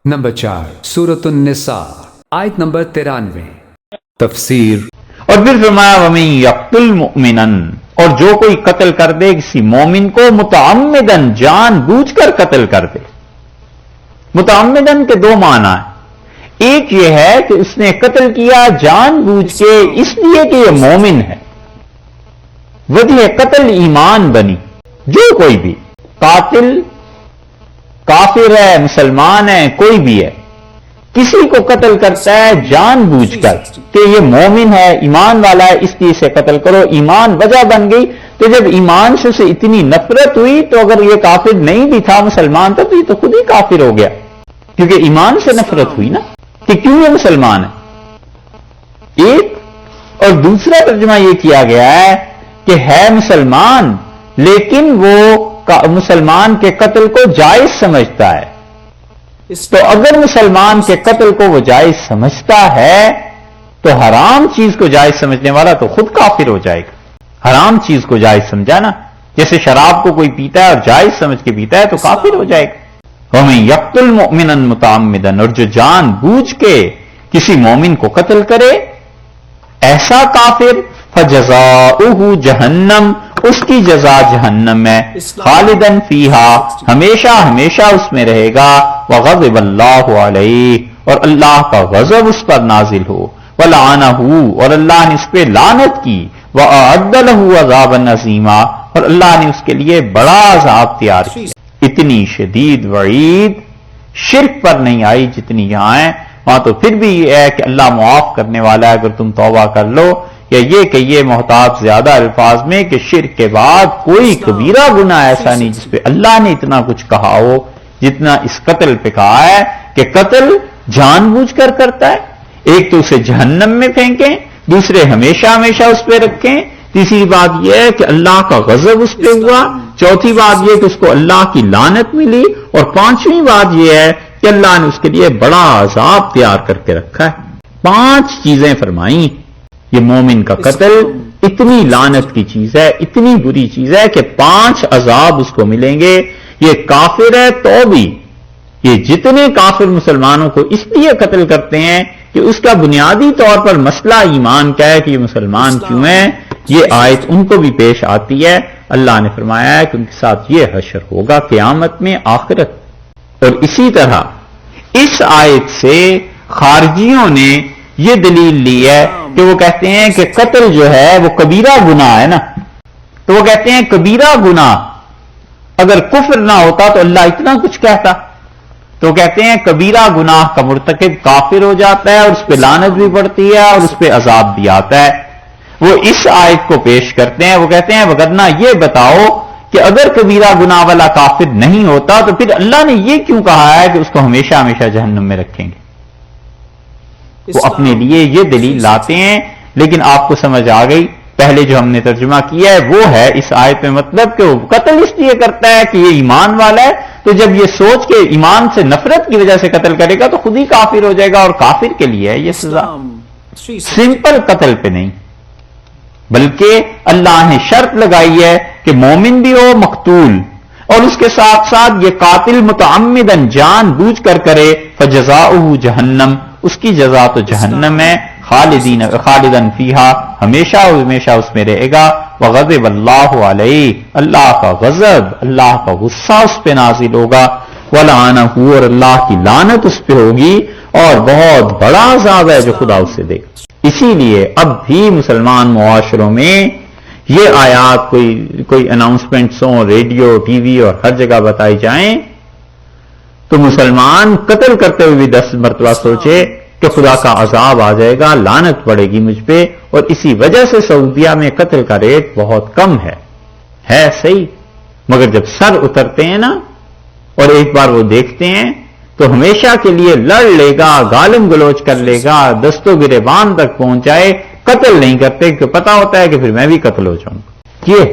Number 4 सूरत निसा आयत number 93 तफसीर। और फिर फरमाया वमन यक्तुल मुमिनन, और जो कोई कत्ल कर दे किसी मोमिन को मुतअम्मिदन जानबूझकर कत्ल कर दे। मुतअम्मिदन के दो माना है, एक यह है कि उसने कत्ल किया जानबूझ के इसलिए कि यह मोमिन है, वजह कत्ल ईमान बनी। जो कोई भी कातिल काफिर है, मुसलमान है, कोई भी है, किसी को कत्ल करता है जानबूझकर कि ये मोमिन है, ईमान वाला है, इसलिए इसे कत्ल करो, ईमान वजह बन गई। तो जब ईमान से उसे इतनी नफरत हुई तो अगर ये काफिर नहीं भी था, मुसलमान था, तो ये तो खुद ही काफिर हो गया, क्योंकि ईमान से नफरत हुई ना कि क्यों ये मुसलमान है। एक और दूसरा तर्जुमा ये किया गया है कि है मुसलमान लेकिन वो मुसलमान के कत्ल को जायज समझता है। तो अगर मुसलमान के कत्ल को वो जायज समझता है तो हराम चीज को जायज समझने वाला तो खुद काफिर हो जाएगा। हराम चीज को जायज समझा ना, जैसे शराब को कोई पीता है और जायज समझ के पीता है तो काफिर हो जाएगा। वमन यक्तुल मुमिनन मुतअम्मिदन, और जो जान बूझ के किसी मोमिन को कत्ल करे ऐसा काफिर, फजज़ाउहु जहन्नम, उसकी जजा जहन्नम है, खालिदन फीहा, हमेशा हमेशा उसमें रहेगा, वग़ज़िबल्लाहु अलैहि, और अल्लाह का गजब उस पर नाजिल हो, वलअनहु, और अल्लाह ने उस पर लानत की, वअअद्द लहु अज़ाबन अज़ीमा, और अल्लाह ने उसके लिए बड़ा अज़ाब तैयार किया। इतनी शदीद वईद शिर्क पर नहीं आई जितनी यहां है। वहां तो फिर भी यह है कि अल्लाह मुआफ करने वाला है अगर तुम तौबा कर लो, या ये कि ये मोहताज ज्यादा अल्फाज में कि शिर्क के बाद कोई कबीरा गुनाह ऐसा नहीं जिसपे अल्लाह ने इतना कुछ कहा हो जितना इस कत्ल पे कहा है कि कत्ल जानबूझकर करता है। एक तो उसे जहन्नम में फेंकें, दूसरे हमेशा हमेशा उस पर रखें, तीसरी बात यह है कि अल्लाह का गजब उस पर हुआ, चौथी बात यह कि उसको अल्लाह की लानत मिली, और पांचवी बात यह है कि अल्लाह ने उसके लिए बड़ा अजाब तैयार करके रखा है। 5 चीजें फरमाई। ये मोमिन का कत्ल इतनी लानत की चीज है, इतनी बुरी चीज है कि 5 अजाब उसको मिलेंगे। ये काफिर है तो भी, ये जितने काफिर मुसलमानों को इसलिए कत्ल करते हैं कि उसका बुनियादी तौर पर मसला ईमान का है कि ये मुसलमान क्यों है, ये आयत उनको भी पेश आती है। अल्लाह ने फरमाया है कि उनके साथ ये हशर होगा क़यामत में, आखिरत। और इसी तरह इस आयत से खारजियों ने ये दलील ली है कि वो कहते हैं कि कत्ल जो है वो कबीरा गुनाह है ना, तो वो कहते हैं कबीरा गुनाह अगर कुफ्र ना होता तो अल्लाह इतना कुछ कहता। तो कहते हैं कबीरा गुनाह का मुर्तकिब काफिर हो जाता है और उस पर लानत भी पड़ती है और उस पर अजाब भी आता है। वो इस आयत को पेश करते हैं, वो कहते हैं वगरना ये बताओ कि अगर कबीरा गुनाह वाला काफिर नहीं होता तो फिर अल्लाह ने ये क्यों कहा है कि उसको हमेशा हमेशा जहन्नम में रखेंगे। वो अपने लिए ये दलील लाते हैं, लेकिन आपको समझ आ गई। पहले जो हमने तर्जुमा किया है वो है इस आयत में मतलब कि वो कत्ल इसलिए करता है कि ये ईमान वाला है, तो जब ये सोच के ईमान से नफरत की वजह से कत्ल करेगा तो खुद ही काफिर हो जाएगा, और काफिर के लिए है ये सजा, सिंपल कत्ल पे नहीं। बल्कि अल्लाह ने शर्त लगाई है कि मोमिन भी हो मकतूल, और उसके साथ साथ ये कातिल मुतअम्मिदन जानबूझ कर करे, फजज़ाउहु जहन्नम, उसकी जजा तो जहन्नम है, खालिदन फीहा, हमेशा हमेशा उसमें रहेगा, वग़ज़िबल्लाहु अलैहि, अल्लाह का गजब, अल्लाह का गुस्सा उस पे नाजिल होगा, वलअनहु, और अल्लाह की लानत उस पे होगी, और बहुत बड़ा अज़ाब है जो खुदा उससे देगा। इसीलिए अब भी मुसलमान मुआशरों में ये आयात कोई अनाउंसमेंट्स हो रेडियो टीवी और हर जगह बताई जाएं तो मुसलमान कत्ल करते हुए भी 10 मरतबा सोचे कि खुदा का अजाब आ जाएगा, लानत पड़ेगी मुझ पे। और इसी वजह से सऊदिया में कत्ल का रेट बहुत कम है सही, मगर जब सर उतरते हैं ना और एक बार वो देखते हैं तो हमेशा के लिए लड़ लेगा, गालिम गलोच कर लेगा, दस्तों गिरेबान तक पहुंच जाए, कत्ल नहीं करते, क्योंकि पता होता है कि फिर मैं भी कत्ल हो जाऊंगा। ये